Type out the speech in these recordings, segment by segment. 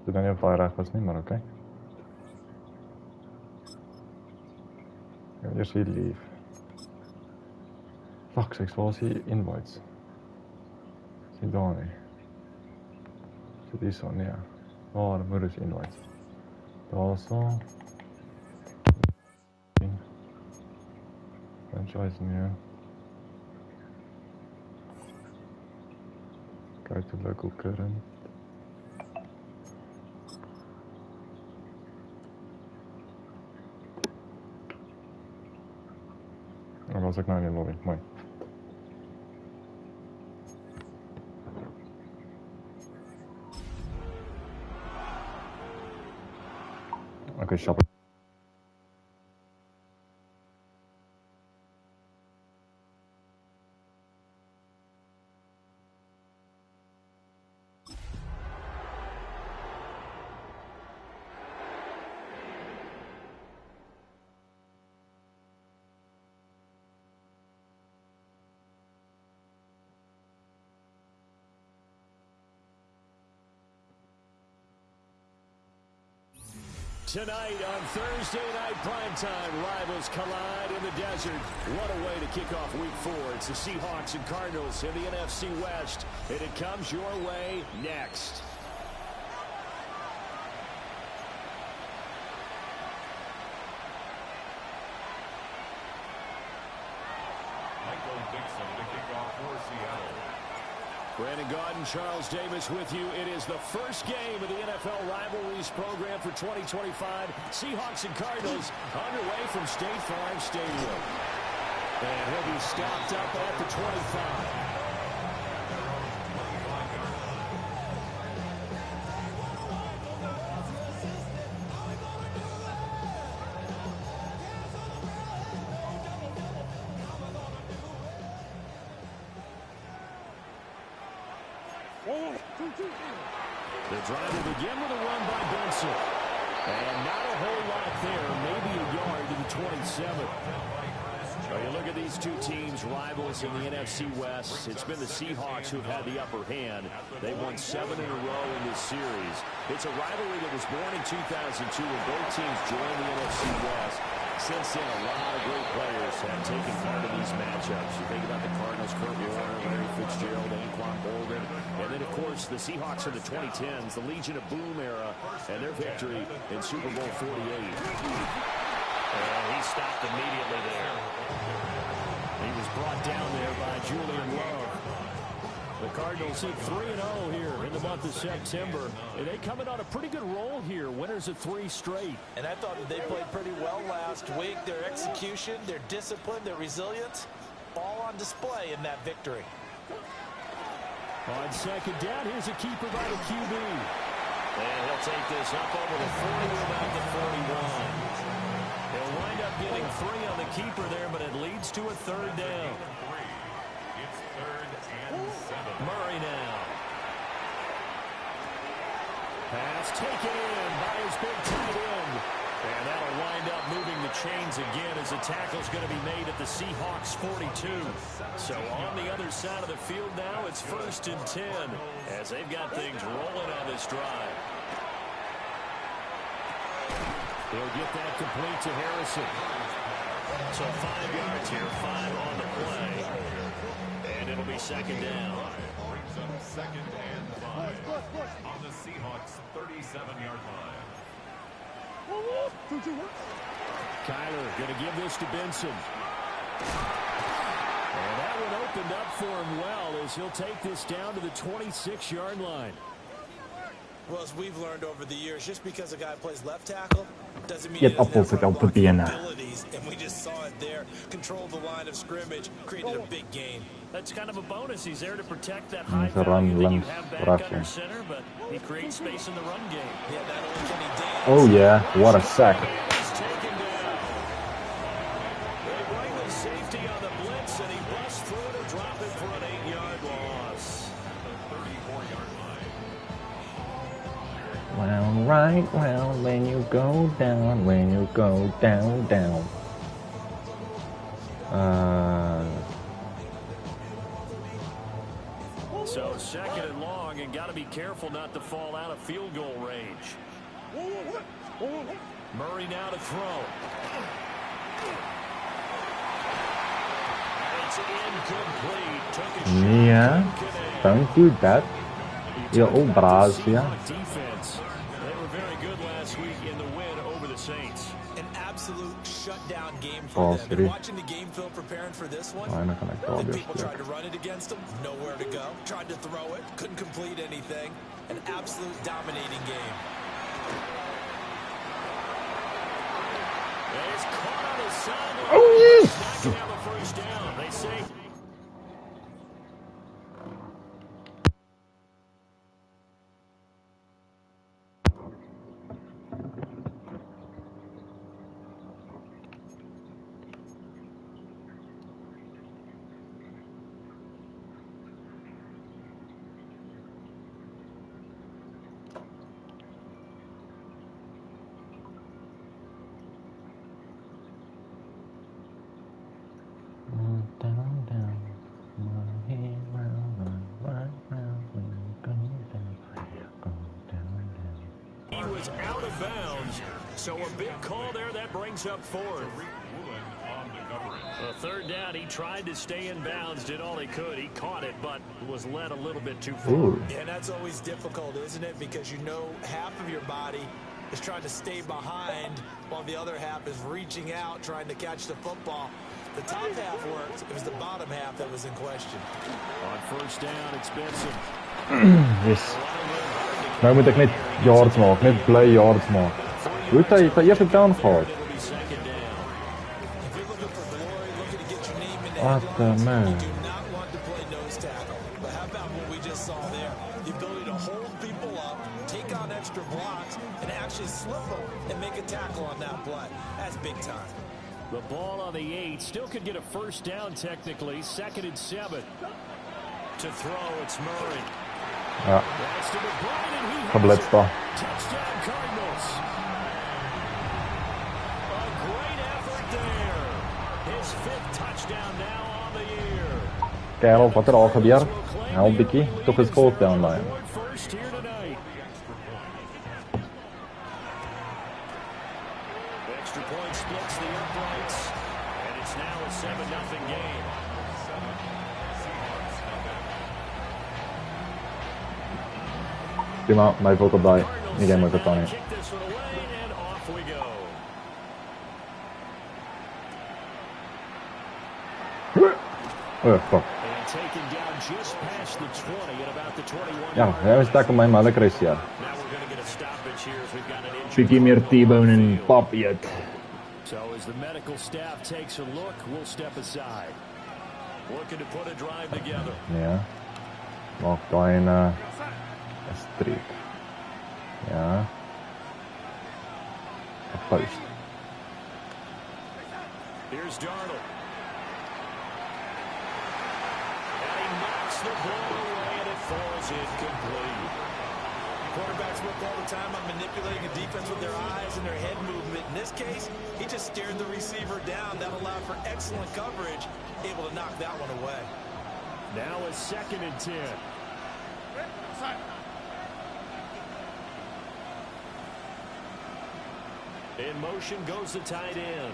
Doe dan heel veel recht niet, maar oké. Ja, eerst hier leave. Fuck sakes, waar is hier invites? Zie daar niet. Zit hier zo neer. Oh, dan moet dus invites. Daar zo. Franchise new. Go to local current. Dan was ik nou in de lobby. Mooi. Oké, shop. Tonight on Thursday Night Primetime, rivals collide in the desert. What a way to kick off Week 4. It's the Seahawks and Cardinals in the NFC West, and it comes your way next. Brandon Gaudin, Charles Davis with you. It is the first game of the NFL Rivalries program for 2025. Seahawks and Cardinals underway from State Farm Stadium. And he'll be stopped up at the 25. The drive will begin with a run by Benson. And not a whole lot there, maybe a yard to the 27. Well, you look at these two teams, rivals in the NFC West. It's been the Seahawks who've had the upper hand. They've won 7 in a row in this series. It's a rivalry that was born in 2002 when both teams joined the NFC West. Since then, a lot of great players have taken part in these matchups. You think about the Cardinals, Kurt Warner, Larry Fitzgerald, Anquan Bolden, and then, of course, the Seahawks in the 2010s, the Legion of Boom era, and their victory in Super Bowl 48. And he stopped immediately there. He was brought down there by Julian Love. The Cardinals hit 3-0 here in the month of September. And they come in on a pretty good roll here. Winners of 3 straight. And I thought that they played pretty well last week. Their execution, their discipline, their resilience, all on display in that victory. On second down, here's a keeper by the QB. And he'll take this up over the 40 about the 41. He'll wind up getting 3 on the keeper there, but it leads to a third down. It's 3rd and 7. Murray now. Pass taken in by his big tight end. And that'll wind up moving the chains again as the tackle's going to be made at the Seahawks 42. So on the other side of the field now, it's 1st and 10 as they've got things rolling on this drive. He'll get that complete to Harrison. So 5 yards here, 5 on the play. And it'll be second down. Brings up 2nd and 5 on the Seahawks 37-yard line. Kyler going to give this to Benson. And that one opened up for him well as he'll take this down to the 26-yard line. Well, as we've learned over the years, just because a guy plays left tackle doesn't mean Je he hebt doesn't have appels run blocking binnen. abilities. And we just saw it there. Controlled the line of scrimmage, created a big gain. That's kind of a bonus. He's there to protect that Hij high is een run value that you langs have back Rafael. under center, but he creates space in the run game. Yeah, not only can he dance. Oh yeah, what a sack. He's taken down. They bring the safety on the blitz, and he busts through to drop it for an 8-yard loss. The 34-yard line. Well, right, well, when you go down, down. So 2nd and long, and got to to be careful not to fall out of field goal range. Murray now to throw. It's incomplete. Took a shot. Yeah, don't do that. You're all Brazia. They were very good last week in the win over the Saints. An absolute shutdown game for them. And watching the game film preparing for this one, people tried to run it against them, nowhere to go. Tried to throw it, couldn't complete anything. An absolute dominating game. He's caught on his sideline. Oh, yes! Knocking out the first down. They say. Out of bounds, so a big call there that brings up fourth. A third down, he tried to stay in bounds, did all he could. He caught it, but was led a little bit too far. And that's always difficult, isn't it? Because you know half of your body is trying to stay behind while the other half is reaching out, trying to catch the football. The top half worked. It was the bottom half that was in question. On first down, it's Benson. Yes. Nou moet ek net yards maak, net bly yards maak. Hoe het hy vir eerste down gehad? What the man? But how about what we just saw there? The ability to hold people up, take on extra blocks, and actually slip them and make a tackle on that play. That's big time. The ball on the 8 still could get a first down technically. 2nd and 7. To throw, it's Murray. Ja, geblitst daar. Touchdown Cardinals. A great effort there. His 5th touchdown now on the year. Kerel, wat er al gebeur? Help bietjie, tog is fourth down line. First here tonight. Extra point splits the uprights, and it's now a 7-0 game. Prima, my vocal by. Again with the Tony. Oh, fuck. Ja, hij is tackle my mother Chris hier. Bietjie meer T-bone en pop yet. So as the medical staff takes a look, we'll step aside. Looking to put a drive together. Ja. Maak daai 'n streak. Ja. 'n post. Here's Darnold. And he knocks the ball away and it falls incomplete. Quarterbacks work all the time on manipulating a defense with their eyes and their head movement. In this case, he just stared the receiver down. That allowed for excellent coverage, able to knock that one away. Now a 2nd and 10. In motion goes the tight end.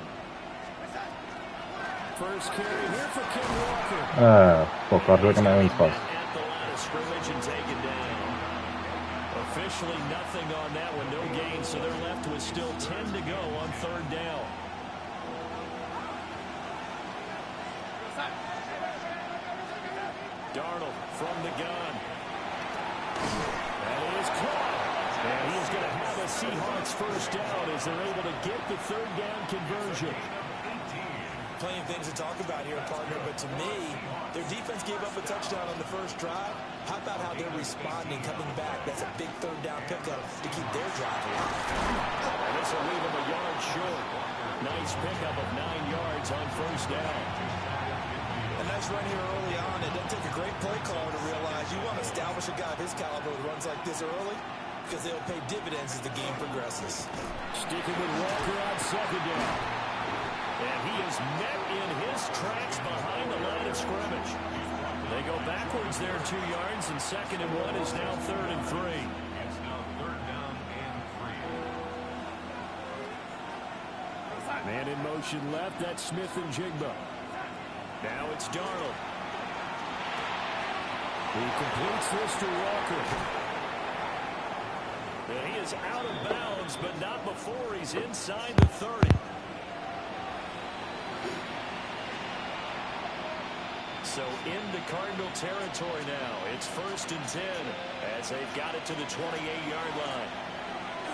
First carry here for Ken Walker. Fuck, waar druk ik my own vast. At the line of scrimmage and taken down. Officially nothing on that one, no gain, so they're left with still 10 to go on 3rd down. Darnold from the gun. That is caught. And he's going to have a Seahawks first down as they're able to get the 3rd down conversion. Plenty of things to talk about here, partner, but to me, their defense gave up a touchdown on the first drive. How about how they're responding, coming back? That's a big 3rd down pickup to keep their drive alive. And this will leave them a yard short. Nice pickup of 9 yards on first down. A nice run here early on. It doesn't take a great play caller to realize you want to establish a guy of his caliber who runs like this early because they'll pay dividends as the game progresses. Sticking with Walker on 2nd down. And he is met in his tracks behind the line of scrimmage. They go backwards there 2 yards, and 2nd and 1 is now 3rd and 3. It's now 3rd down and 3. Man in motion left. That's Smith and Jigba. Now it's Darnold. He completes this to Walker. And he is out of bounds, but not before he's inside the 30. So into Cardinal territory now. It's 1st and 10 as they've got it to the 28-yard line.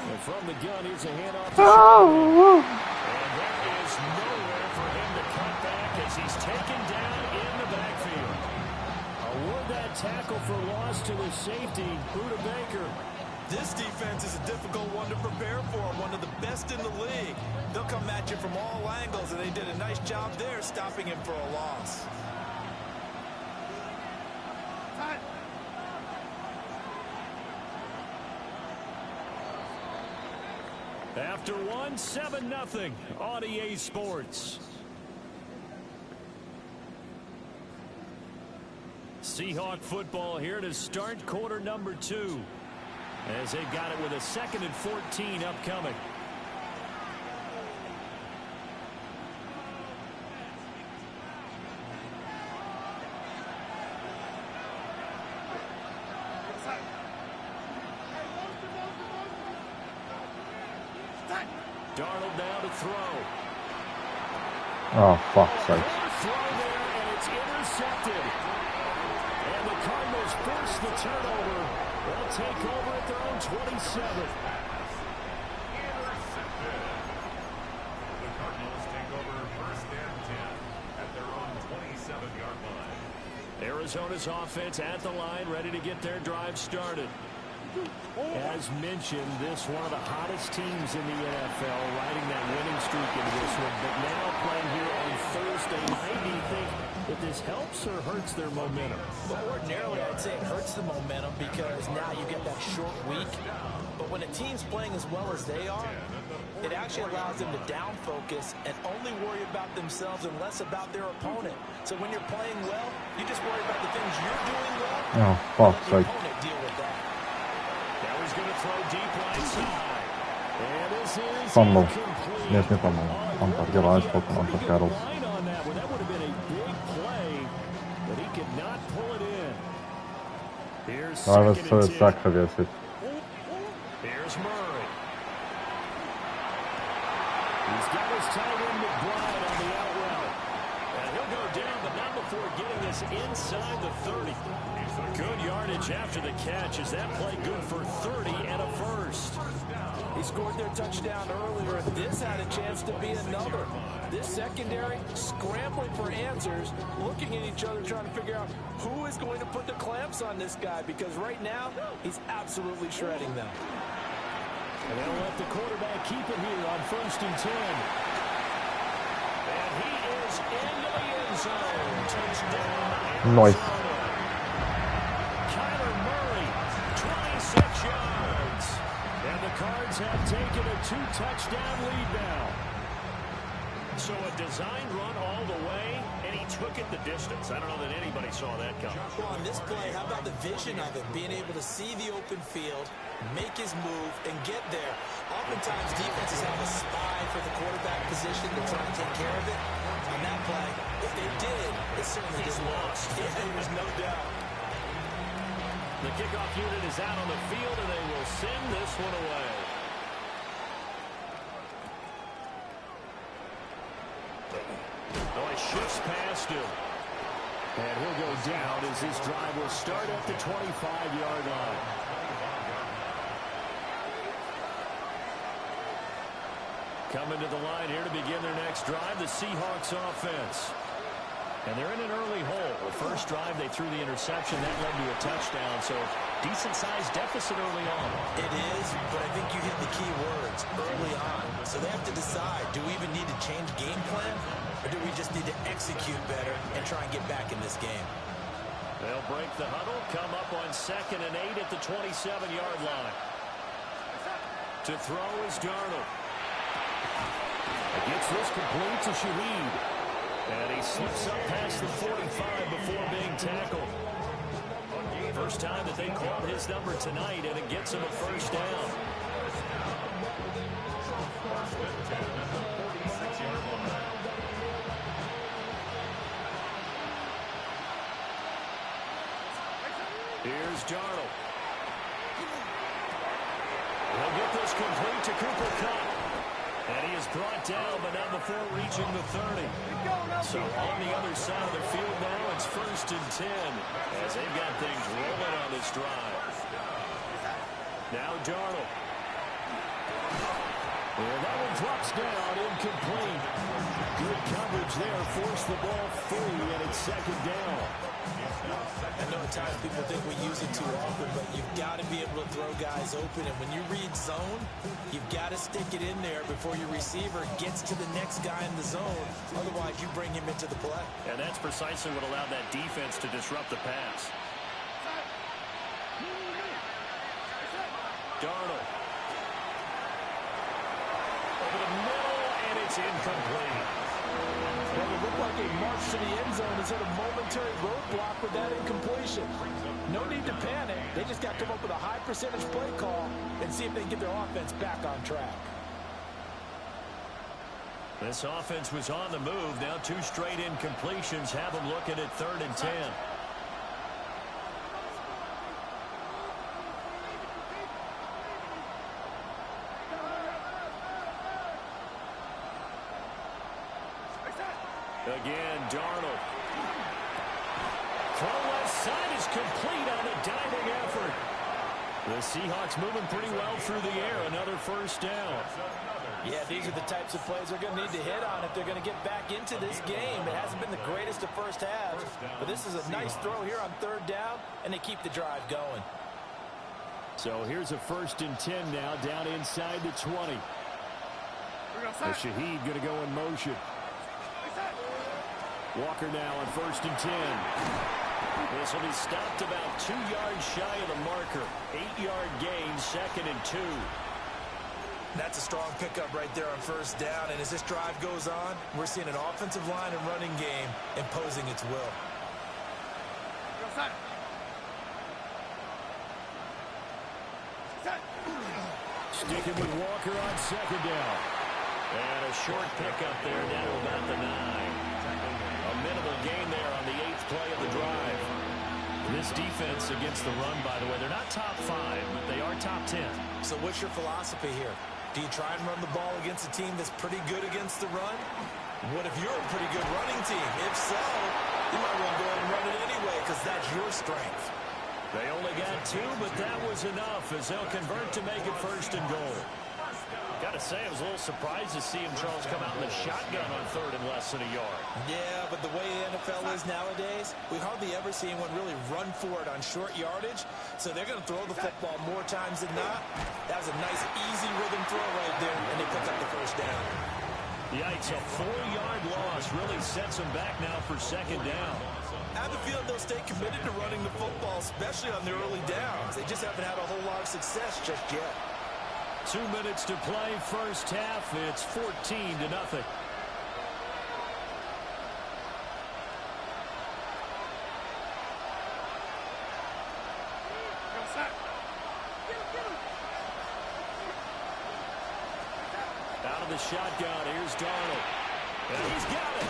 And from the gun, here's a handoff to Shanahan. And there is nowhere for him to cut back as he's taken down in the backfield. Award that tackle for loss to the safety, Buda Baker. This defense is a difficult one to prepare for, one of the best in the league. They'll come at you from all angles, and they did a nice job there stopping him for a loss. After 1, 7-0 on EA Sports. Seahawk football here to start quarter number 2. As they've got it with a 2nd and 14 upcoming. Darnold now to throw. Oh, fuck's sake. Throw there, and it's intercepted. And the Cardinals force the turnover. They'll take over at their own 27. Intercepted. The Cardinals take over 1st and 10 at their own 27-yard line. Arizona's offense at the line, ready to get their drive started. As mentioned, this one of the hottest teams in the NFL, riding that winning streak into this one, but now playing here on Thursday night. Do you think that this helps or hurts their momentum? Well, ordinarily, I'd say it hurts the momentum because now you get that short week. But when a team's playing as well as they are, it actually allows them to down focus and only worry about themselves and less about their opponent. So when you're playing well, you just worry about the things you're doing well. Oh, fuck's Let the sake. opponent deal with that. Now he's going to throw deep right side. And this is Fumble. incomplete. Yes, nie fumble. Antar Gera jest spoko, Antar Karol. Line on that one. That would have been a big play, but he could not pull it in. Here's Ale 2nd co and jest 10. sakra wiesyć. Here's Murray. He's got his tight end McBride on the out route. And he'll go down, but not before getting this inside the 30. Good yardage after the catch. Is that play good for 30 and a first? He scored their touchdown earlier, and this had a chance to be another. This secondary scrambling for answers, looking at each other, trying to figure out who is going to put the clamps on this guy, because right now, he's absolutely shredding them. And they'll let the quarterback keep it here on 1st and 10. And he is into the end zone. Touchdown. Nice. Kyler Murray, 26 yards. And the Cards have taken a 2-touchdown lead now. So a designed run all the way, and he took it the distance. I don't know that anybody saw that coming. Well, on this play, how about the vision of it? Being able to see the open field, make his move, and get there. Oftentimes, defenses have a spy for the quarterback position. They're trying to take care of it. On that play, if they did, it certainly didn't lost. Yeah, there's no doubt. The kickoff unit is out on the field, and they will send this one away. Oh, he shifts past him. And he'll go down as this drive will start at the 25-yard line. Coming to the line here to begin their next drive, the Seahawks offense. And they're in an early hole. The first drive, they threw the interception. That led to a touchdown, so decent-sized deficit early on. It is, but I think you hit the key words early on. So they have to decide, do we even need to change game plan, or do we just need to execute better and try and get back in this game? They'll break the huddle, come up on 2nd and 8 at the 27-yard line. To throw is Darnold. Gets this complete to Shaheed. And he slips up past the 45 before being tackled. First time that they called his number tonight, and it gets him a first down. Here's Darnold. He'll get this complete to Cooper Kupp. And he is brought down, but not before reaching the 30. So on the other side of the field now, it's 1st and 10 as they've got things rolling on this drive. Now Darnold. Well, that one drops down, incomplete. Good coverage there, forced the ball free, and it's 2nd down. I know at times people think we use it too often, but you've got to be able to throw guys open. And when you read zone, you've got to stick it in there before your receiver gets to the next guy in the zone. Otherwise, you bring him into the play. And that's precisely what allowed that defense to disrupt the pass. Darnold. Over the middle, and it's incomplete. Well, it looked like a march to the end zone is at a momentary roadblock with that incompletion. No need to panic. They just got to come up with a high percentage play call and see if they can get their offense back on track. This offense was on the move. Now 2 straight incompletions have them looking at 3rd and 10. Again, Darnold. Throw left side is complete on a diving effort. The Seahawks moving pretty well through the air. Another first down. Yeah, these are the types of plays they're going to need to hit on if they're going to get back into this game. It hasn't been the greatest of first halves, but this is a nice throw here on 3rd down, and they keep the drive going. So here's a 1st and 10 now, down inside the 20. And Shaheed going to go in motion. Walker now on 1st and 10. This will be stopped about 2 yards shy of the marker. 8-yard gain, 2nd and 2. That's a strong pickup right there on 1st down. And as this drive goes on, we're seeing an offensive line and running game imposing its will. Sticking with Walker on 2nd down. And a short pickup there down to about the 9. A minimal gain there on the 8th play of the drive. This defense against the run, by the way, they're not top 5, but they are top 10. So what's your philosophy here? Do you try and run the ball against a team that's pretty good against the run? What if you're a pretty good running team? If so, you might want to go ahead and run it anyway because that's your strength. They only got 2, but that was enough as they'll convert to make it 1st and goal. Got to say, I was a little surprised to see him, Charles, come out in the shotgun on 3rd and less than a yard. Yeah, but the way the NFL is nowadays, we hardly ever see anyone really run for it on short yardage. So they're going to throw the football more times than not. That was a nice, easy rhythm throw right there, and they pick up the 1st down. Yikes, a 4-yard loss really sets them back now for 2nd down. I have a feeling they'll stay committed to running the football, especially on their early downs. They just haven't had a whole lot of success just yet. 2 minutes to play, 1st half. It's 14-0. Out of the shotgun, here's Darnold. And he's got it.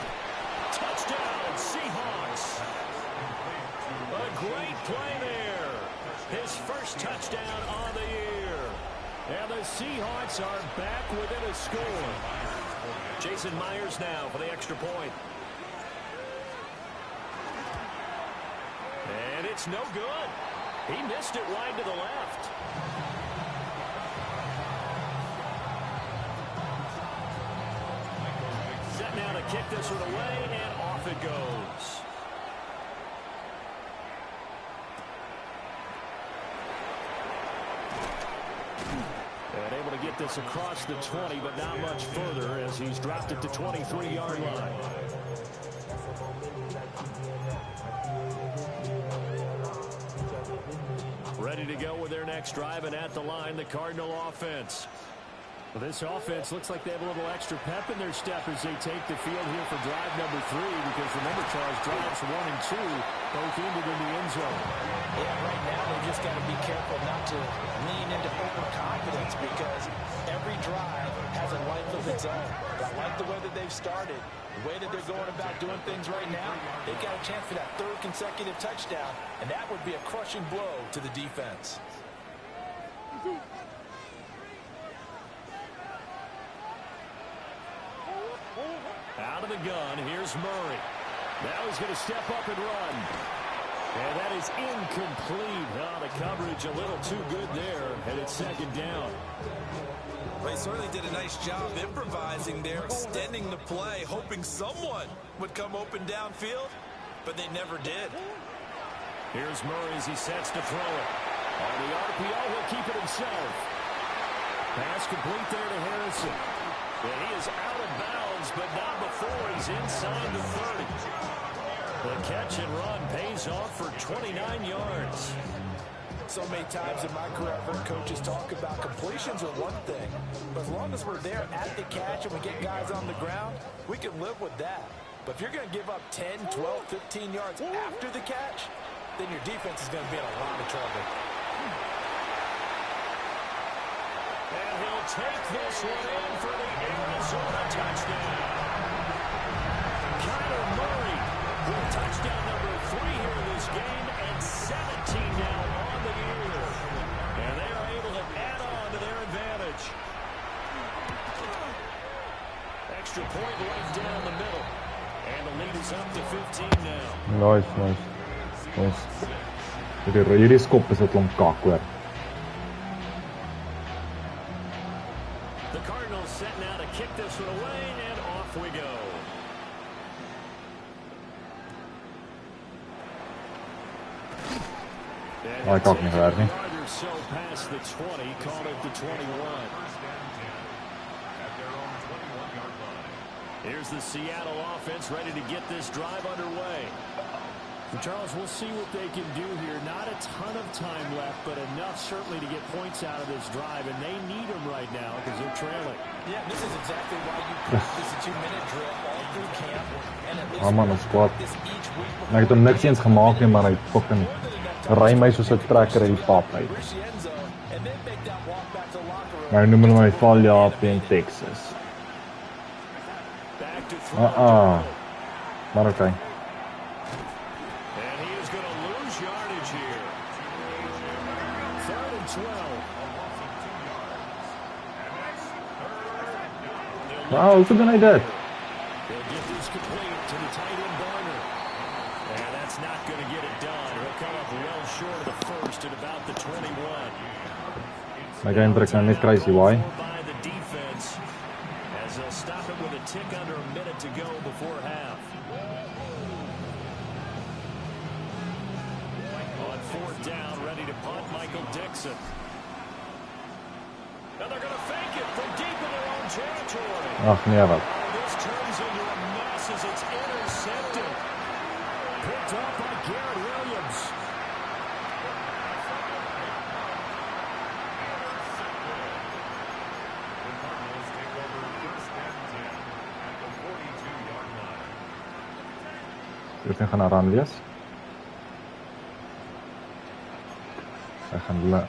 Touchdown, Seahawks. A great play there. His first touchdown on the year. And the Seahawks are back within a score. Jason Myers now for the extra point. And it's no good. He missed it wide to the left. Set now to kick this one away, and off it goes. And able to get this across the 20, but not much further as he's dropped it to 23-yard line. Ready to go with their next drive, and at the line, the Cardinal offense. Well, this offense looks like they have a little extra pep in their step as they take the field here for drive number 3, because remember, Charles, drives 1 and 2 both ended in the end zone. Yeah, right now they just got to be careful not to lean into overconfidence, because every drive has a life of its own. But I like the way that they've started, the way that they're going about doing things right now. They've got a chance for that 3rd consecutive touchdown, and that would be a crushing blow to the defense. Out of the gun, here's Murray. Now he's going to step up and run. And that is incomplete. Oh, the coverage a little too good there, and it's 2nd down. Well, he certainly did a nice job improvising there, extending the play, hoping someone would come open downfield, but they never did. Here's Murray as he sets to throw it. On the RPO, he'll keep it himself. Pass complete there to Harrison. And he is out of bounds, but not before he's inside the 30. The catch and run pays off for 29 yards. So many times in my career, I've heard coaches talk about completions are one thing, but as long as we're there at the catch and we get guys on the ground, we can live with that. But if you're going to give up 10, 12, 15 yards after the catch, then your defense is going to be in a lot of trouble. And he'll take this one in for the Arizona touchdown. Kyler Murray with touchdown number 3 here in this game, and 17 now on the year. And they are able to add on to their advantage. Extra point right down the middle. And the lead is up to 15 now. Nice. Idiskoppiset lomkkaakkuja. The Cardinals set now to kick this one away, and off we go. Ai kakni väärin. So past the 20, called it the 21. Here's the Seattle offense ready to get this drive underway. And Charles, we'll see what they can do here. Not a ton of time left, but enough certainly to get points out of this drive, and they need them right now because they're trailing. Yeah, this is exactly why you practice a 2-minute drill all through camp, and at least Man, squad. this each week before Ek het hom niks eens gemaak nie, maar hy fucking ry my soos 'n trekker uit die pap uit. Maar hy noem hulle my Valjaap in Texas. Maar okay. And he is going to lose yardage here. 3rd and 12. Wow, look at I did. They'll get this complete to the tight end Barner. And that's not going to get it done. He'll come up well short of the first at about the 21. My game druk nou net crazy, why? By the defense as they'll stop it with a tick under a minute to go before half. On 4th down, ready to punt, Michael Dixon. And they're going to fake it from deep in their own territory. Ach, nee, wat. This turns into a mess as it's intercepted. Picked up by Garrett Williams. Ek gaan na ran lees. Ek gaan lang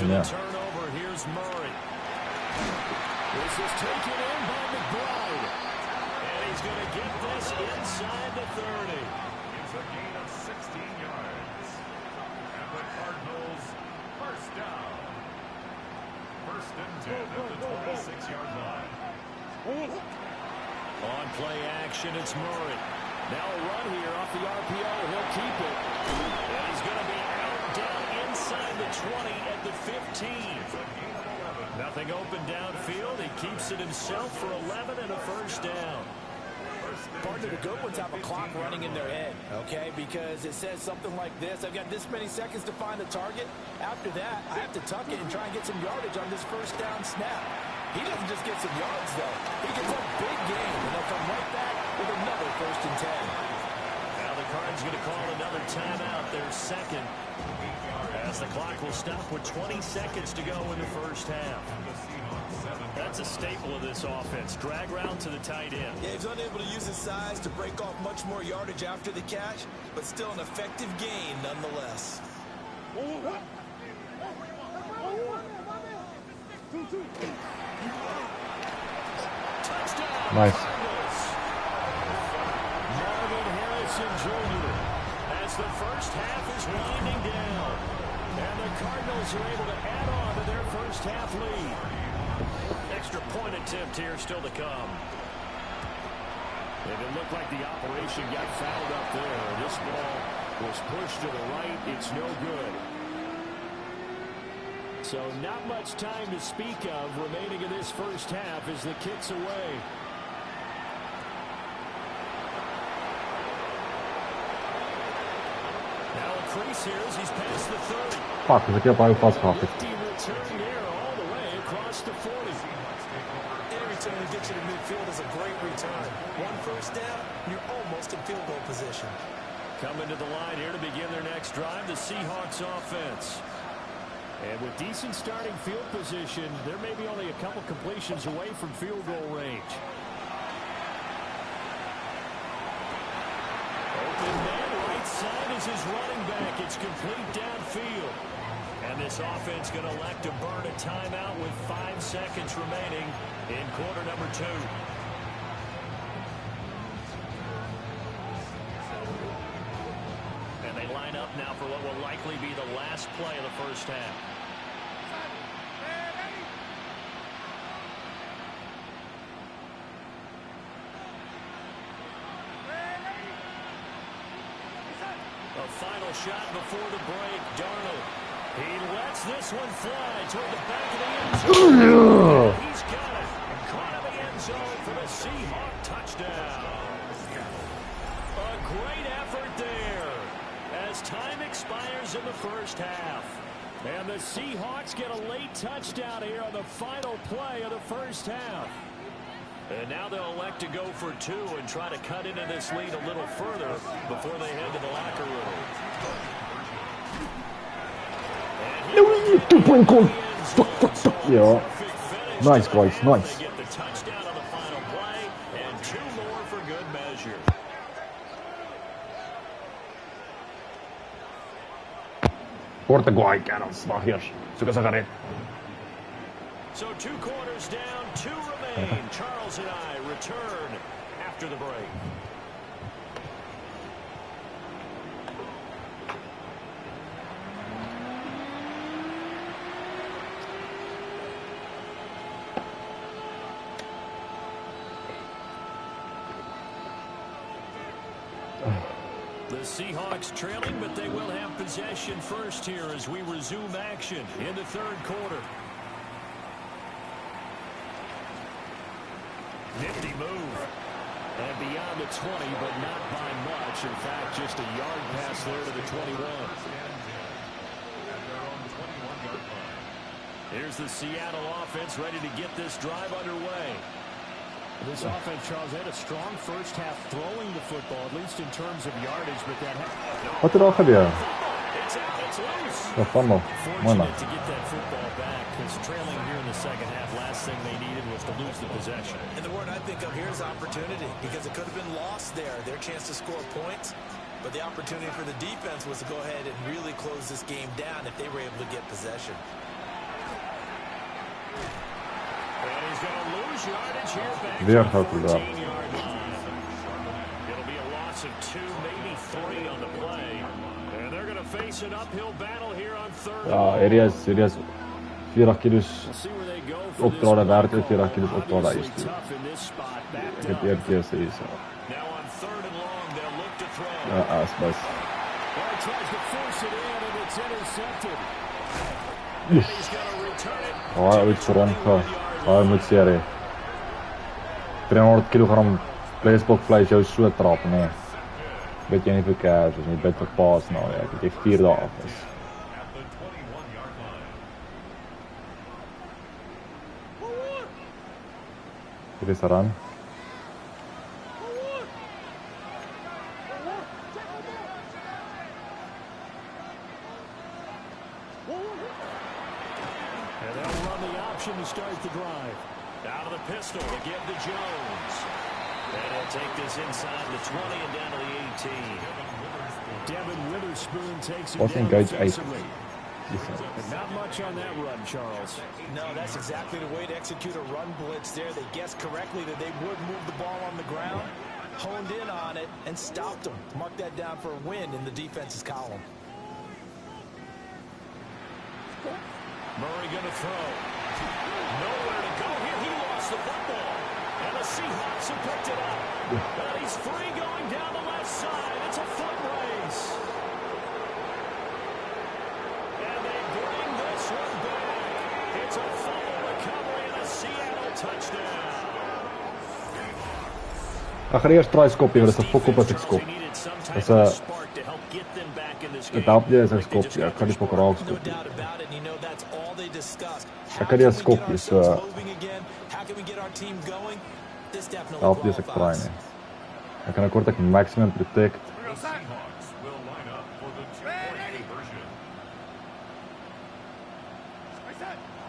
ja. Turnover, here's Murray. This is taken in by McBride. And he's going to get this inside the 30. It's a gain of 16 yards. And the Cardinals first down. 1st and 10 at the 26-yard line. On play action, it's Murray. Now a run here off the RPO. He'll keep it. And he's going to be out down inside the 20 at the 15. Nothing open downfield. He keeps it himself for 11 and a 1st down. Partner, the good ones have a clock running in their head, okay? Because it says something like this. I've got this many seconds to find the target. After that, I have to tuck it and try and get some yardage on this 1st down snap. He doesn't just get some yards, though. He gets a big gain, and they'll come right back with another 1st and 10. Now the Cards going to call another timeout, their second. As As the clock will stop with 20 seconds to go in the first half. That's a staple of this offense. Drag route to the tight end. Yeah, he's unable to use his size to break off much more yardage after the catch, but still an effective gain nonetheless. Touchdown. Nice. Marvin Harrison Jr. as the first half is winding down. And the Cardinals are able to add on to their first half lead. Extra point attempt here still to come. If it looked like the operation got fouled up there, this ball was pushed to the right. It's no good. So not much time to speak of remaining in this first half as the kick's away. Now a crease here as he's past the 30. Fuck, se kilpaa joku paskahti. Return there all the way across the 40. Any return to get you to midfield is a great return. One first down, you're almost in field goal position. Coming to the line here to begin their next drive, the Seahawks offense. And with decent starting field position, there may be only a couple completions away from field goal range. Open man, right side is his running back. It's complete downfield. And this offense going to elect to burn a timeout with 5 seconds remaining in quarter number 2. And they line up now for what will likely be the last play of the first half. A final shot before the break. Darnold. He lets this one fly toward the back of the end zone. He's got it. Caught in the end zone for the Seahawk touchdown. A great effort there as time expires in the first half. And the Seahawks get a late touchdown here on the final play of the first half. And now they'll elect to go for 2 and try to cut into this lead a little further before they head to the locker room. Two-point goal. Yeah. Nice, guys. Nice. They get the touchdown on the final play and 2 more for good measure. Portugal Cannons, Mahias. Sukasakari. So 2 quarters down, 2 remain. Charles and I return after the break. The Seahawks trailing, but they will have possession first here as we resume action in the third quarter. Nifty move. And beyond the 20, but not by much. In fact, just a yard pass there to the 21. Here's the Seattle offense ready to get this drive underway. This offense, Charles, had a strong first half throwing the football, at least in terms of yardage, but that... What did I have? It's loose. The fumble. Fortunate to get that football back, because trailing here in the second half, last thing they needed was to lose the possession. And the word I think of here is opportunity, because it could have been lost there, their chance to score points. But the opportunity for the defense was to go ahead and really close this game down if they were able to get possession. And he's going to lose yardage here back to Weer the gaat het 14-yard line. It'll be a loss of 2, maybe 3 on the play. And they're going to face an uphill battle here on third. Ja, Elias vieläkin dus optreden väärt et vieläkin dus optreden isti. Ja tiedätkö siis. Ja, äspäis. Ja, yksi ronkkaa. Ai, muito sério. Treinador aquilo que era Facebook Flash jau suotraap, nee. Weet jy nie vir cash, is nie beter pass nou, ja. Dit het 4 dae af is. Dit is eraan. And they'll run the option to start the drive. Out of the pistol to give to Jones. And he'll take this inside the 20 and down to the 18. Devin Witherspoon takes it down defensively. And not much on that run, Charles. No, that's exactly the way to execute a run blitz there. They guessed correctly that they would move the ball on the ground, honed in on it, and stopped them. Mark that down for a win in the defense's column. Murray going to throw. Nowhere to go here. He lost the football. And the Seahawks have picked it up. And he's free going down the left side. It's a foot race. And they bring this one back. It's a fumble recovery and a Seattle touchdown. Akhirnya try skop jy, dis 'n fok op as ek skop. Dis 'n Dit jy as ek skop, ja, ek kan die fok raak skop. Ek kan nie skop nie, so help jy as ek try nie. Ek kan akkoord ek maximum protect.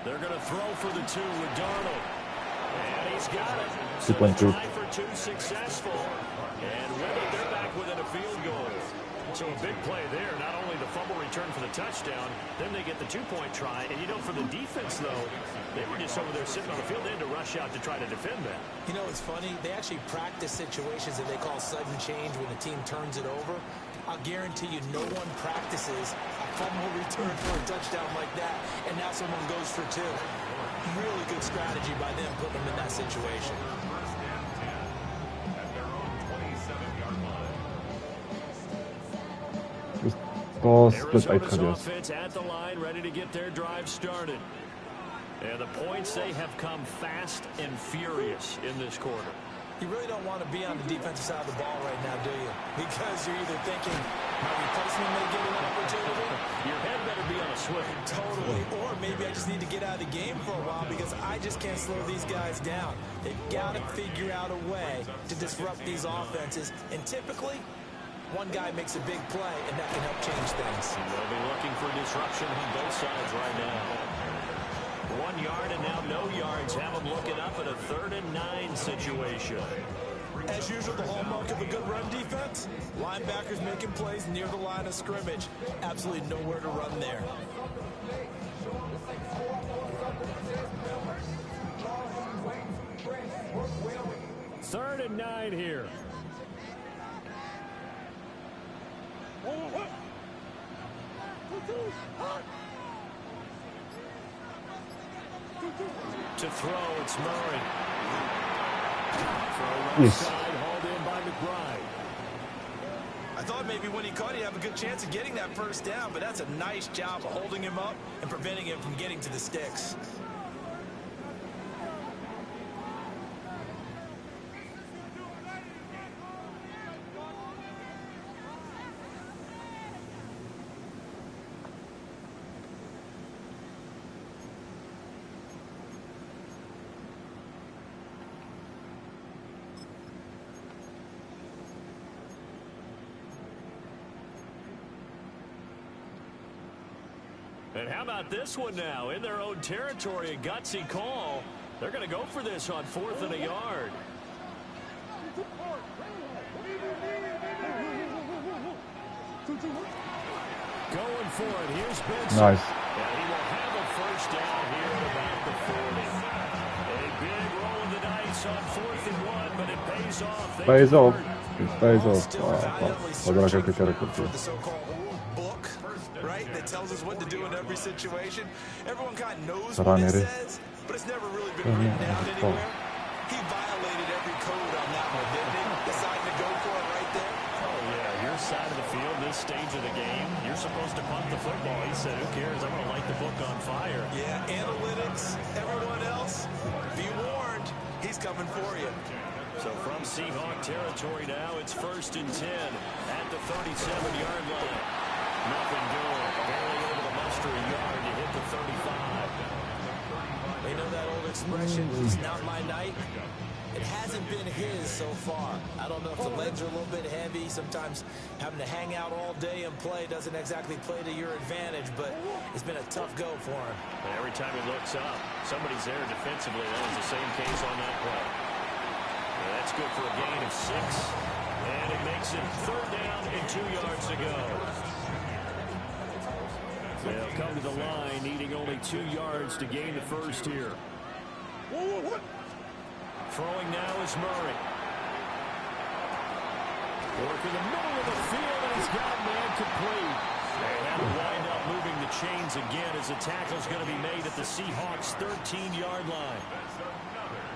They're going to throw for the 2 with Darnold. And he's got it. 2.2. Try for 2 successful. And with it, they're back within a field goal. So a big play there. Not only the fumble return for the touchdown, then they get the 2-point try. And, you know, for the defense, though, they were just over there sitting on the field. They had to rush out to try to defend that. You know, it's funny. They actually practice situations that they call sudden change when the team turns it over. I'll guarantee you no one practices a fumble return for a touchdown like that, and now someone goes for 2. Really good strategy by them putting them in that situation. Arizona's offense at the line, ready to get their drive started. And the points, they have come fast and furious in this quarter. You really don't want to be on the defensive side of the ball right now, do you? Because you're either thinking, my replacement may get an opportunity. Your head better be on a swivel. Totally. Or maybe I just need to get out of the game for a while because I just can't slow these guys down. They've got to figure out a way to disrupt these offenses. And typically, one guy makes a big play, and that can help change things. They'll be looking for disruption on both sides right now. 1 yard and now no yards. Have them looking up at a 3rd and 9 situation. As usual, the hallmark of a good run defense, linebackers making plays near the line of scrimmage. Absolutely nowhere to run there. Third and 9 here. To throw, it's Murray. Throw left side, hauled in by McBride. I thought maybe when he caught, he'd have a good chance of getting that first down, but that's a nice job of holding him up and preventing him from getting to the sticks. And how about this one now? In their own territory, a gutsy call. They're going to go for this on 4th and a yard. Going for it. Here's Benson. Nice. And he will have a first down here at about the 40. A big roll of the dice on 4th and 1, but it pays off. Pays off. It pays off. What did I get The so-called book, right, that tells us what to do in every situation. Everyone kind of knows what it says, but it's never really been written down anywhere. He violated every code on that one, didn't he? Deciding to go for it right there. Oh, yeah, your side of the field, this stage of the game, you're supposed to punt the football. He said, who cares? I'm going to light the book on fire. Yeah, analytics, everyone else, be warned, he's coming for you. So from Seahawk territory now, it's 1st and 10 at the 37-yard line. Nothing doing. Barely able to muster a yard to hit the 35. They know that old expression, it's not my night. It hasn't been his so far. I don't know if the legs are a little bit heavy. Sometimes having to hang out all day and play doesn't exactly play to your advantage, but it's been a tough go for him. And every time he looks up, somebody's there defensively. That was the same case on that play. And that's good for a gain of 6. And it makes it 3rd down and 2 yards to go. They'll come to the line, needing only 2 yards to gain the first here. Throwing now is Murray. Working the middle of the field, and he's got man complete. They have to wind up moving the chains again as the tackle's going to be made at the Seahawks' 13-yard line.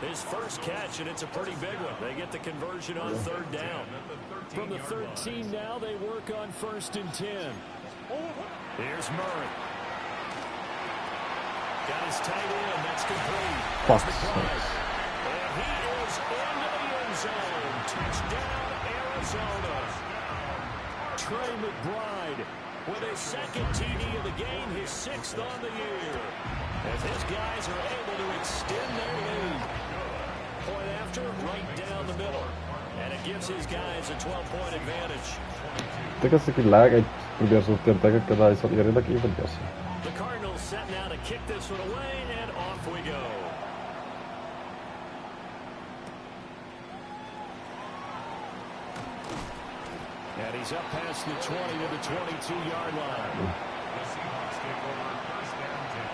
His first catch, and it's a pretty big one. They get the conversion on 3rd down. From the 13 now, they work on 1st and 10. Here's Murray. Got his tight end. That's complete. That's McBride. And he is into the end zone. Touchdown, Arizona. Trey McBride with his 2nd TD of the game, his 6th on the year. As his guys are able to extend their lead. Point after, right down the middle. And it gives his guys a 12-point advantage. Така се лага и пробия се оттем така kada ei saa järjelläkin iväliässä. The Cardinals set now to kick this one away, and off we go. And he's up past the 20 to the 22-yard line. The Seahawks take over 1st and 10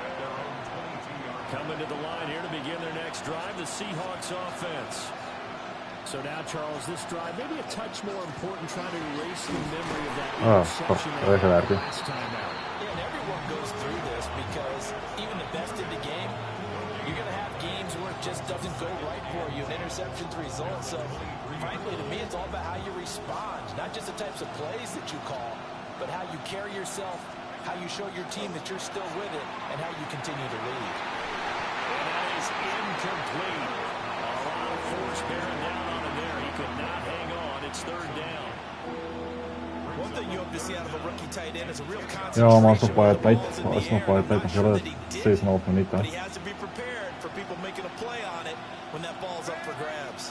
at their own 22-yard line. Coming to the line here to begin their next drive, the Seahawks offense. So now, Charles, this drive maybe a touch more important, trying to erase the memory of that interception last time out. Yeah, and everyone goes through this because even the best in the game, you're going to have games where it just doesn't go right for you. An interception's the result. So, frankly, to me, it's all about how you respond, not just the types of plays that you call, but how you carry yourself, how you show your team that you're still with it, and how you continue to lead. And that is incomplete. A lot of force bearing down on him there. He could not hang on. It's 3rd down. One thing you hope to see out of a rookie tight end is a real Joo, mä oon concentration sopaa, on että the balls in the air. I'm not sure that he did it, but he has to be prepared for people making a play on it when that ball's up for grabs.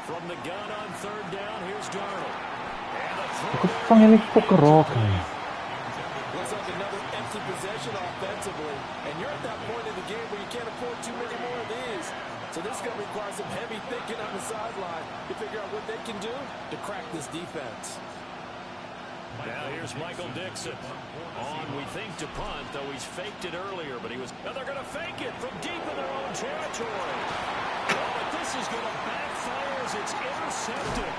From the gun on 3rd down, here's Darnold. And the throw. Looks like another empty possession offensively, and you're at that point in the game where you can't afford too many more of these. So this is going to require some heavy thinking on the sideline to figure out what they can do to crack this defense. Now here's Michael Dixon. On, we think, to punt, though he's faked it earlier, but he was... Now they're going to fake it from deep in their own territory. Oh, but this is going to backfire as it's intercepted.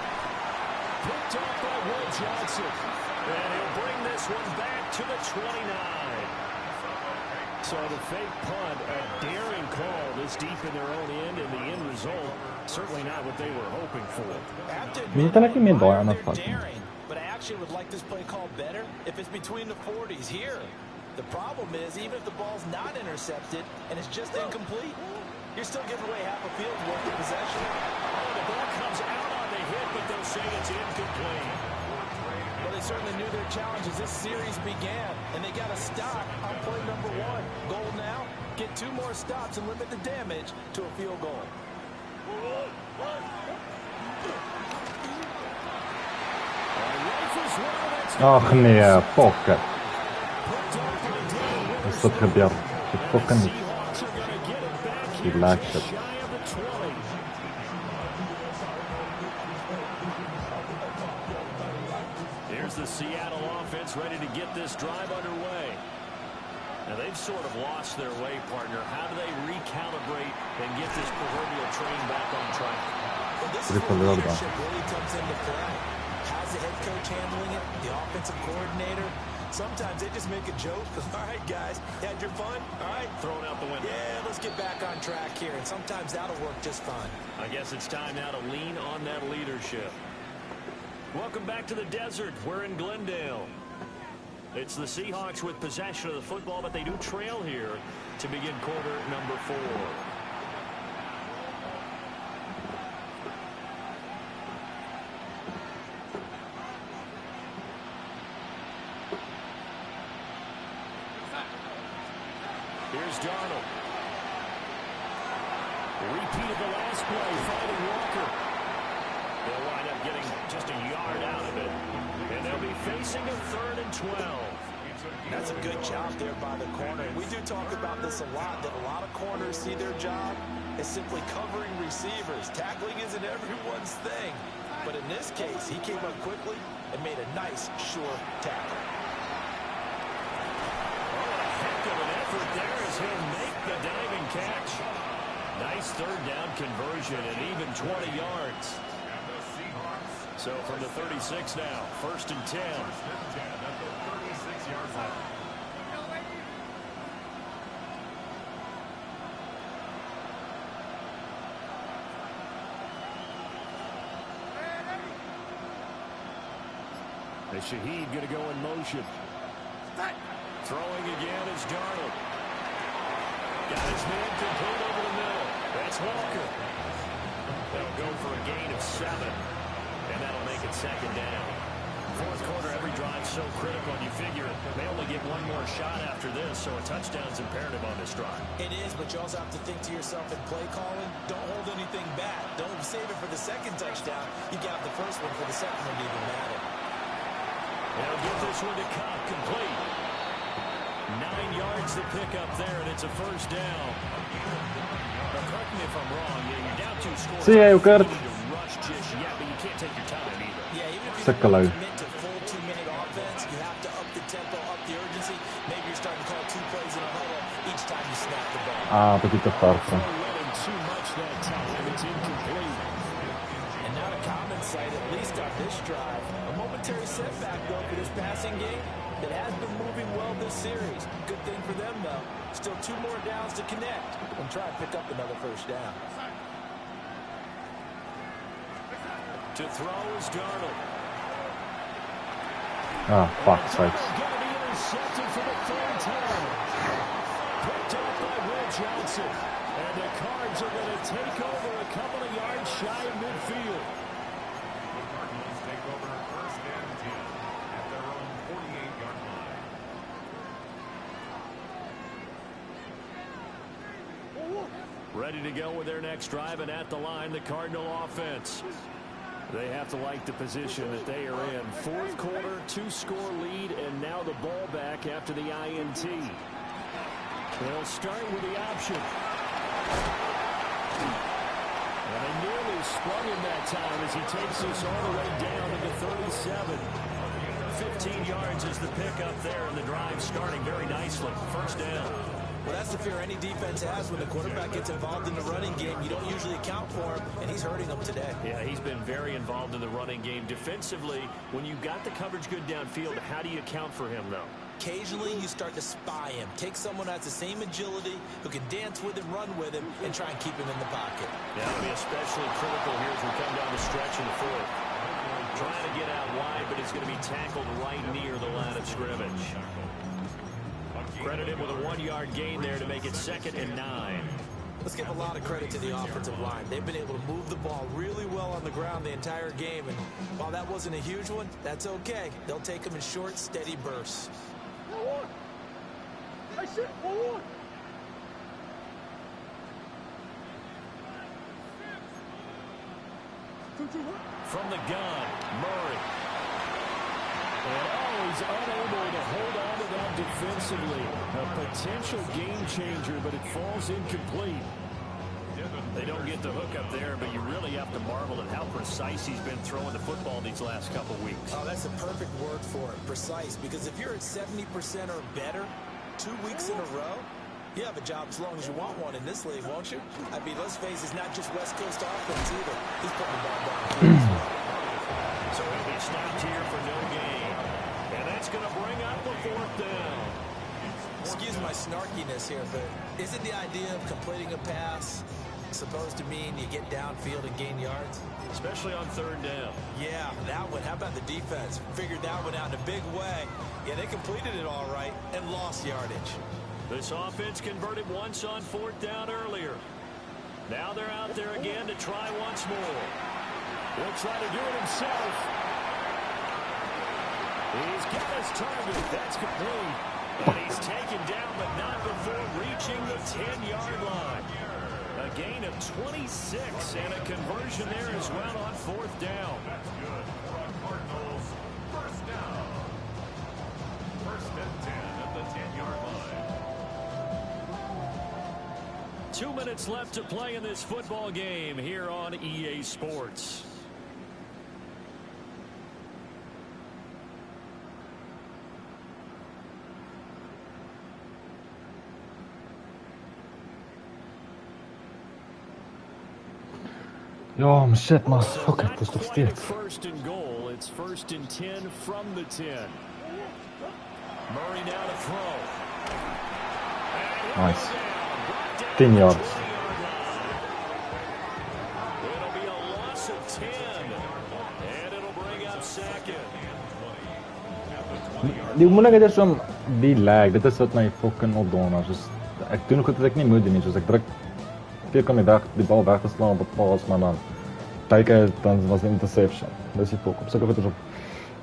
Picked off by Will Johnson. And he'll bring this one back to the 29. So the fake punt, a daring call this deep in their own end, and the end result, certainly not what they were hoping for. Daring, but I actually would like this play called better if it's between the 40s here. The problem is, even if the ball's not intercepted and it's just incomplete, you're still giving away half a field worth of possession. Oh, the ball comes out on the hit, but they'll say it's incomplete. Well, they certainly knew their challenge as this series began, and they got a stop on play number 1. Goal now, get 2 more stops and limit the damage to a field goal. Ach nee, poker. That's what could be up. Fucking relax it. Here's the Seattle offense ready to get this drive underway. Now they've sort of lost their way, partner. How do they recalibrate and get this proverbial train back on track? Well, this is where leadership really comes into play. How's the head coach handling it? The offensive coordinator? Sometimes they just make a joke. All right, guys, you had your fun? All right. Throw it out the window. Yeah, let's get back on track here. And sometimes that'll work just fine. I guess it's time now to lean on that leadership. Welcome back to the desert. We're in Glendale. It's the Seahawks with possession of the football, but they do trail here to begin quarter number 4. Here's Darnold. Repeat of the last play, finding Walker. They'll wind up getting just a yard out of it. And they'll be facing a 3rd and 12. That's a good job there by the corner. And we do talk about this a lot, that a lot of corners see their job as simply covering receivers. Tackling isn't everyone's thing. But in this case, he came up quickly and made a nice, sure tackle. Oh, a heck of an effort there as he'll make the diving catch. Nice 3rd down conversion and even 20 yards. So from the 36 now, 1st and 10. As Shaheed going to go in motion. Throwing again is Darnold. Got his man complete over the middle. That's Walker. They'll go for a gain of 7. And that'll make it 2nd down. 4th quarter, every drive so critical. And you figure they only get one more shot after this, so a touchdown's imperative on this drive. It is, but you also have to think to yourself in play calling, don't hold anything back. Don't save it for the 2nd touchdown. You got the 1st one for the 2nd one to even matter. They'll give this one to Cobb, complete. 9 yards to pick up there, and it's a 1st down. Now, correct me if I'm wrong. You're down 2 scores. See you, Kurt. You need to rush just yet, but you can't take your time either. Yeah, even if you Sakalo. commit to full 2-minute offense, you have to up the tempo, up the urgency. Maybe you're starting to call 2 plays in a huddle each time you snap the ball. begitu tarta. Running too much that time. It's incomplete. And not a common sight, at least on this drive. A momentary setback, though, for this passing game that has been moving well this series. Good thing for them, though. Still 2 more downs to connect and try and pick up another 1st down. To throw is Darnold. Fuck's sakes. Going to be intercepted for the 3rd time. Picked up by Will Johnson. And the Cards are going to take over a couple of yards shy of midfield. The Cardinals take over 1st and 10 at their own 48-yard line. Ready to go with their next drive, and at the line, the Cardinal offense. They have to like the position that they are in. 4th quarter, 2-score lead, and now the ball back after the INT. They'll start with the option. And they nearly sprung him that time as he takes us all the way down to the 37. 15 yards is the pickup there, and the drive starting very nicely. 1st down. Well, that's the fear any defense has when the quarterback gets involved in the running game. You don't usually account for him, and he's hurting them today. Yeah, he's been very involved in the running game. Defensively, when you got the coverage good downfield, how do you account for him, though? Occasionally, you start to spy him. Take someone who has the same agility, who can dance with him, run with him, and try and keep him in the pocket. Yeah, that'll be especially critical here as we come down the stretch in the 4th. Trying to get out wide, but he's going to be tackled right near the line of scrimmage. Credit him with a 1-yard gain there to make it 2nd and 9. Let's give a lot of credit to the offensive line. They've been able to move the ball really well on the ground the entire game, and while that wasn't a huge one, that's okay. They'll take them in short, steady bursts. From the gun, Murray. And he's unable to hold on to that defensively. A potential game changer, but it falls incomplete. They don't get the hook up there, but you really have to marvel at how precise he's been throwing the football these last couple weeks. Oh, that's a perfect word for it, precise, because if you're at 70% or better 2 weeks in a row, you have a job as long as you want one in this league, won't you? I mean, let's face it, it's not just West Coast offense either. He's putting the ball down. So he'll be snapped here for no gain. And that's going to bring up the 4th down. Excuse my snarkiness here, but isn't the idea of completing a pass supposed to mean you get downfield and gain yards? Especially on 3rd down. Yeah, that one. How about the defense? Figured that one out in a big way. Yeah, they completed it all right and lost yardage. This offense converted once on 4th down earlier. Now they're out there again to try once more. He'll try to do it himself. He's got his target. That's complete. And he's taken down, but not before reaching the 10-yard line. A gain of 26 and a conversion there as well on 4th down. That's good. Cardinals, first down. 1st and 10 at the 10-yard line. 2 minutes left to play in this football game here on EA Sports. Ja, men shit man, fuck it, det står still. First and goal. It's 1st and 10 from the 10. Murray now to throw. Nice. 10 yards. It'll be a loss of 10. And it'll bring up 2nd. Die moeilikheid is om die lag, dit is wat my fucking opdonder. Soos ek doen goed dat ek nie moet doen nie, soos ek druk keer kan die bal weggeslaan op 'n paas, maar dan teken dan was 'n interception. Dis die fok. Op sulke goeters op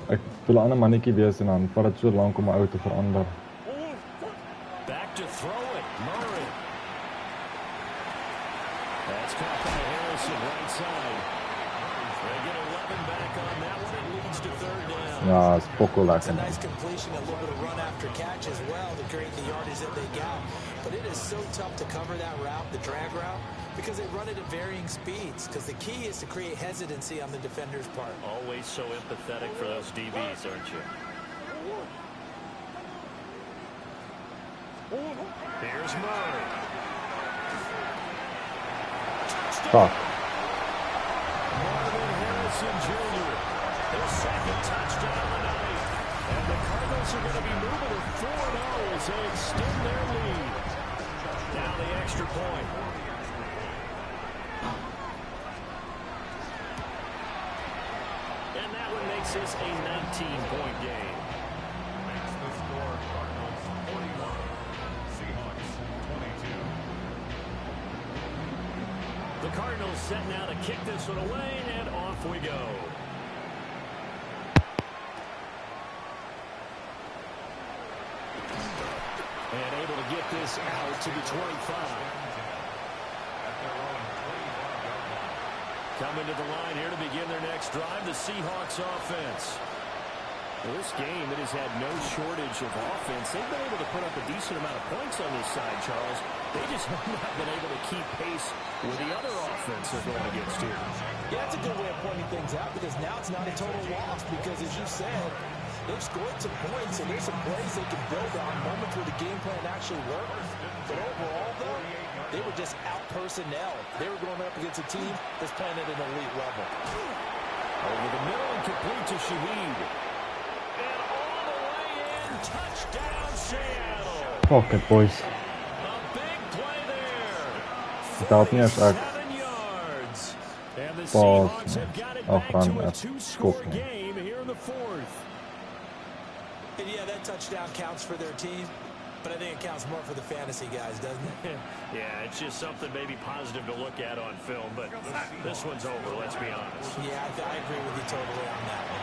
ek wil 'n ander mannetjie wees en dan vat dit so lank om my ou te verander. Back to throw it. Murray. That's caught by Harrison right side. They get 11 back on that one. It leads to 3rd down. Ja, is pokkel It's lekker. a nice completion, a little bit of run after catch as well to create the yardage that they got. But it is so tough to cover that route, the drag route, because they run it at varying speeds. Because the key is to create hesitancy on the defender's part. Always so empathetic for those DBs, aren't you? Here's Murray. Fuck. Marvin Harrison Jr. His 2nd touchdown of the night. And the Cardinals are going to be moving to 4-0 as they extend their lead. Now the extra point. And that one makes this a 19-point game. Makes the score Cardinals 41, Seahawks 22. The Cardinals set now to kick this one away, and off we go. And able to get this out to the 25. Coming to the line here to begin their next drive, the Seahawks offense. Well, this game, it has had no shortage of offense. They've been able to put up a decent amount of points on this side, Charles. They just have not been able to keep pace with the other offense they're going against here. Yeah, that's a good way of pointing things out because now it's not a total loss because, as you said, they've scored some points and there's some plays they can build on, moments where the game plan actually worked. But overall, though, they were just out-personnel. They were going up against a team that's playing at an elite level. Over the middle and complete to Shaheed. And all the way in, touchdown Seattle. Fuck it, boys. A big play there. Without me, 7 yards. And the Seahawks have got it back to a 2-score game here in the 4th. And yeah, that touchdown counts for their team, but I think it counts more for the fantasy guys, doesn't it? Yeah, it's just something maybe positive to look at on film, but this one's over, let's be honest. Yeah, I agree with you totally on that one.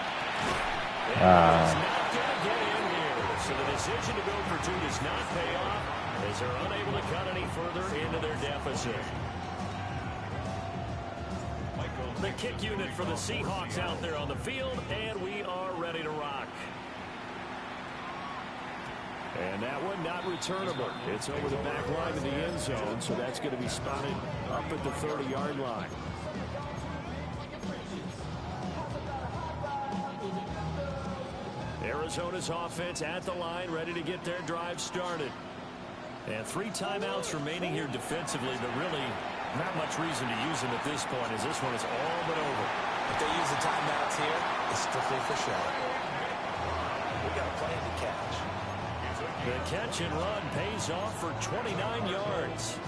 It's not going to get in here, so the decision to go for 2 does not pay off as they're unable to cut any further into their deficit. The kick unit for the Seahawks out there on the field, and we are ready to rock. And that one not returnable. It's over the back line of the end zone, so that's going to be spotted up at the 30-yard line. Arizona's offense at the line, ready to get their drive started. And 3 timeouts remaining here defensively, but really not much reason to use them at this point as this one is all but over. If they use the timeouts here, it's strictly for show. We got a plan to catch. The catch and run pays off for 29 yards.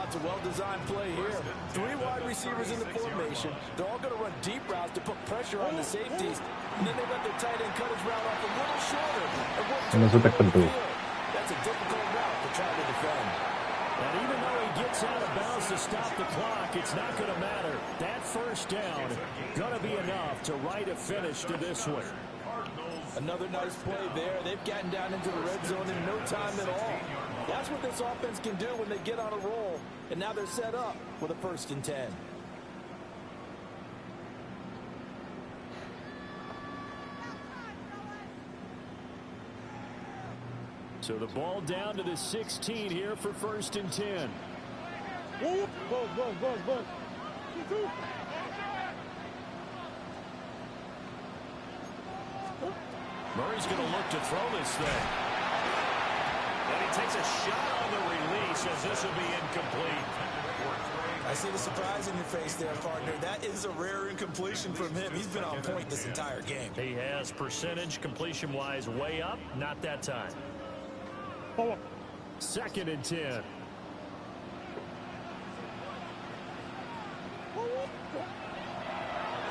It's a well-designed play here. 3 wide receivers in the formation. They're all going to run deep routes to put pressure on the safeties. And then they let their tight end cut his route off a little shorter. That's a difficult route to try to defend. And even though he gets out of bounds to stop the clock, it's not going to matter. That first down going to be enough to write a finish to this one. Cardinals Another nice play there. They've gotten down into the red zone in no time at all. That's what this offense can do when they get on a roll. And now they're set up with a 1st and 10. So the ball down to the 16 here for 1st and 10. Murray's going to look to throw this thing. And he takes a shot on the release as this will be incomplete. I see the surprise in your face there, partner. That is a rare incompletion from him. He's been on point this entire game. He has percentage completion-wise way up. Not that time. 2nd and 10.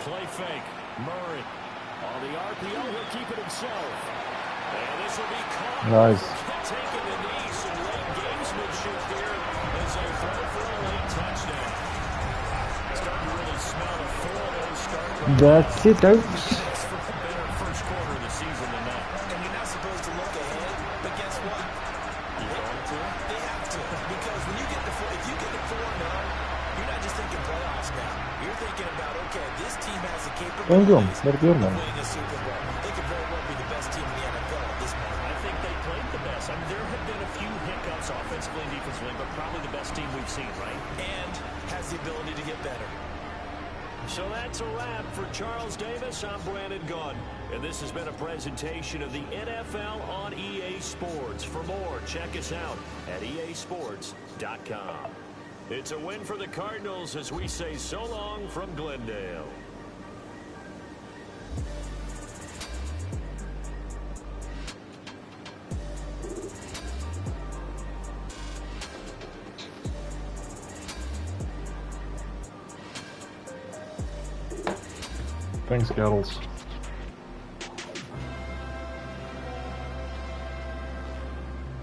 Play fake. Murray. On the RPO, he'll keep it himself. And this will be caught. Nice. Taking the knee, some late gamesmanship there as they throw for a late touchdown. Starting to really smell the 4-0 start. That's it, folks. Better first quarter of the season than that. And you're not supposed to look ahead, but guess what? They have to. Because when you get to if you get to 4-0, you're not just thinking playoffs now. You're thinking about, okay, this team has the capabilities of winning a Super Bowl. They could very well be the best team in the NFL at this point. I think they played the best. I mean, there have been a few hiccups offensively and defensively, but probably the best team we've seen, right? And has the ability to get better. So that's a wrap for Charles Davis. I'm Brandon Gaudin, and this has been a presentation of the NFL on EA Sports. For more, check us out at easports.com. It's a win for the Cardinals as we say so long from Glendale. Thanks, Cattles.